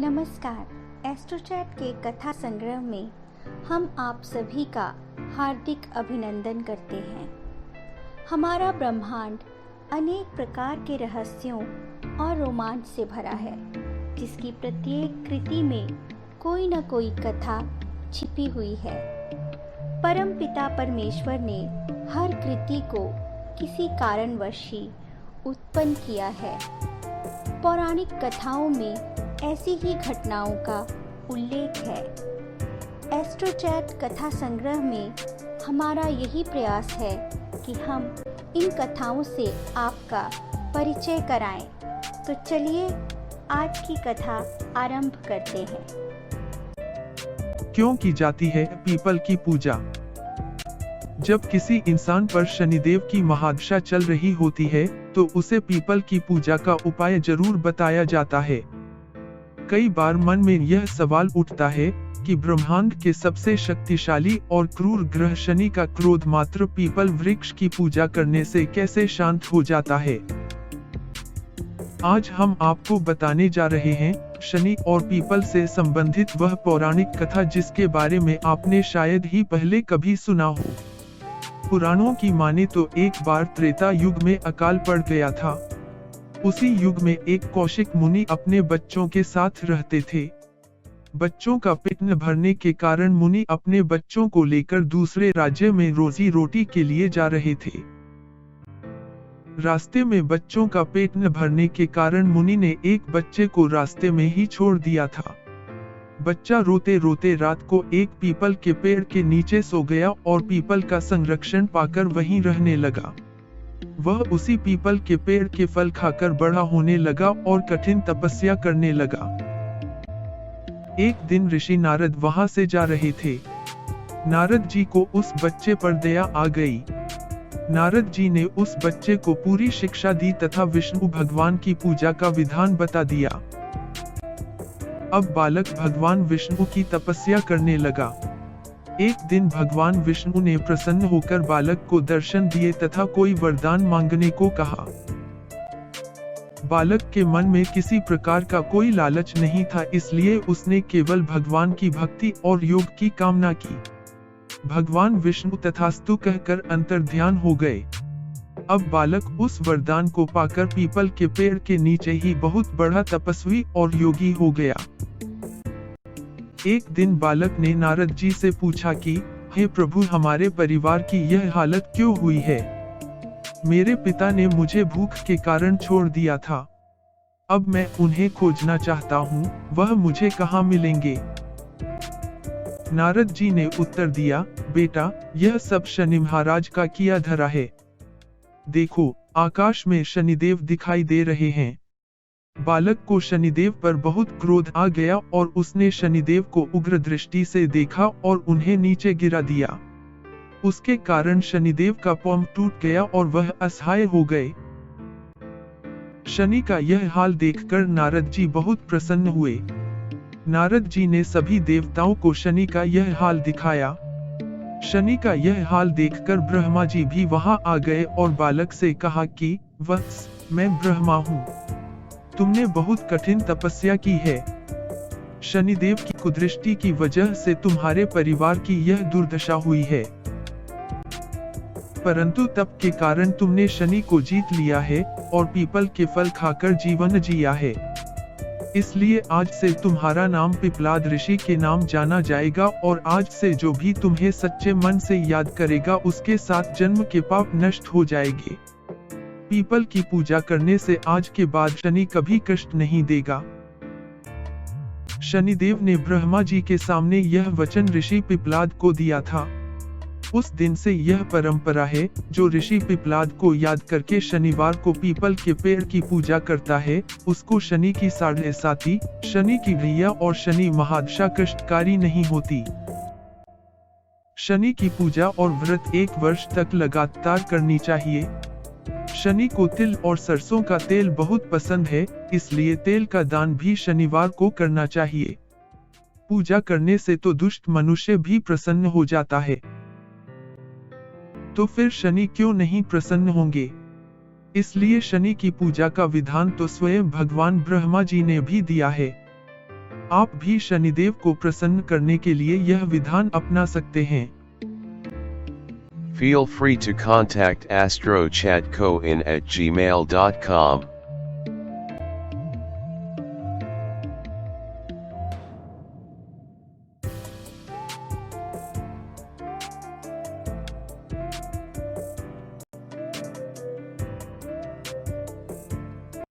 नमस्कार। एस्ट्रोचैट के कथा संग्रह में हम आप सभी का हार्दिक अभिनंदन करते हैं। हमारा ब्रह्मांड अनेक प्रकार के रहस्यों और रोमांच से भरा है, जिसकी प्रत्येक कृति में कोई न कोई कथा छिपी हुई है। परमपिता परमेश्वर ने हर कृति को किसी कारणवश ही उत्पन्न किया है। पौराणिक कथाओं में ऐसी ही घटनाओं का उल्लेख है। एस्ट्रोचैट कथा संग्रह में हमारा यही प्रयास है कि हम इन कथाओं से आपका परिचय कराएं। तो चलिए आज की कथा आरंभ करते हैं। क्यों की जाती है पीपल की पूजा? जब किसी इंसान पर शनिदेव की महादशा चल रही होती है तो उसे पीपल की पूजा का उपाय जरूर बताया जाता है। कई बार मन में यह सवाल उठता है कि ब्रह्मांड के सबसे शक्तिशाली और क्रूर ग्रह शनि का क्रोध मात्र पीपल वृक्ष की पूजा करने से कैसे शांत हो जाता है। आज हम आपको बताने जा रहे हैं शनि और पीपल से संबंधित वह पौराणिक कथा जिसके बारे में आपने शायद ही पहले कभी सुना हो। पुराणों की माने तो एक बार त्रेता युग में अकाल पड़ गया था। उसी युग में एक कौशिक मुनि अपने बच्चों के साथ रहते थे। बच्चों का पेट न भरने के कारण मुनि अपने बच्चों को लेकर दूसरे राज्य में रोजी रोटी के लिए जा रहे थे। रास्ते में बच्चों का पेट न भरने के कारण मुनि ने एक बच्चे को रास्ते में ही छोड़ दिया था। बच्चा रोते रोते रात को एक पीपल के पेड़ के नीचे सो गया और पीपल का संरक्षण पाकर वहीं रहने लगा। वह उसी पीपल के पेड़ के फल खाकर बड़ा होने लगा और कठिन तपस्या करने लगा। एक दिन ऋषि नारद वहां से जा रहे थे। नारद जी को उस बच्चे पर दया आ गई। नारद जी ने उस बच्चे को पूरी शिक्षा दी तथा विष्णु भगवान की पूजा का विधान बता दिया। अब बालक भगवान विष्णु की तपस्या करने लगा। एक दिन भगवान विष्णु ने प्रसन्न होकर बालक को दर्शन दिए तथा कोई वरदान मांगने को कहा। बालक के मन में किसी प्रकार का कोई लालच नहीं था, इसलिए उसने केवल भगवान की भक्ति और योग की कामना की। भगवान विष्णु तथास्तु कहकर अंतर्ध्यान हो गए। अब बालक उस वरदान को पाकर पीपल के पेड़ के नीचे ही बहुत बड़ा तपस्वी और योगी हो गया। एक दिन बालक ने नारद जी से पूछा कि हे प्रभु, हमारे परिवार की यह हालत क्यों हुई है? मेरे पिता ने मुझे भूख के कारण छोड़ दिया था। अब मैं उन्हें खोजना चाहता हूँ, वह मुझे कहाँ मिलेंगे? नारद जी ने उत्तर दिया, बेटा, यह सब शनि महाराज का किया धरा है। देखो, आकाश में शनिदेव दिखाई दे रहे हैं। बालक को शनिदेव पर बहुत क्रोध आ गया और उसने शनिदेव को उग्र दृष्टि से देखा और उन्हें नीचे गिरा दिया। उसके कारण शनिदेव का पौंग टूट गया और वह असहाय हो गए। शनि का यह हाल देखकर नारद जी बहुत प्रसन्न हुए। नारद जी ने सभी देवताओं को शनि का यह हाल दिखाया। शनि का यह हाल देखकर ब्रह्मा जी भी वहां आ गए और बालक से कहा कि वत्स, मैं ब्रह्मा हूँ। तुमने बहुत कठिन तपस्या की है। शनिदेव की कुदृष्टि की वजह से तुम्हारे परिवार की यह दुर्दशा हुई है। परंतु तप के कारण तुमने शनि को जीत लिया है और पीपल के फल खाकर जीवन जिया है। इसलिए आज से तुम्हारा नाम पिपलाद ऋषि के नाम जाना जाएगा और आज से जो भी तुम्हें सच्चे मन से याद करेगा उसके साथ जन्म के पाप नष्ट हो जाएंगे। पीपल की पूजा करने से आज के बाद शनि कभी कष्ट नहीं देगा। शनिदेव ने ब्रह्मा जी के सामने यह वचन ऋषि पिपलाद को दिया था। उस दिन से यह परंपरा है, जो ऋषि पिपलाद को याद करके शनिवार को पीपल के पेड़ की पूजा करता है, उसको शनि की साढ़े साती, शनि की घैया और शनि महादशा कष्टकारी नहीं होती। शनि की पूजा और व्रत 1 वर्ष तक लगातार करनी चाहिए। शनि को तिल और सरसों का तेल बहुत पसंद है, इसलिए तेल का दान भी शनिवार को करना चाहिए। पूजा करने से तो दुष्ट मनुष्य भी प्रसन्न हो जाता है। तो फिर शनि क्यों नहीं प्रसन्न होंगे? इसलिए शनि की पूजा का विधान तो स्वयं भगवान ब्रह्मा जी ने भी दिया है। आप भी शनिदेव को प्रसन्न करने के लिए यह विधान अपना सकते हैं। Feel free to contact astrochatcoin@gmail.com.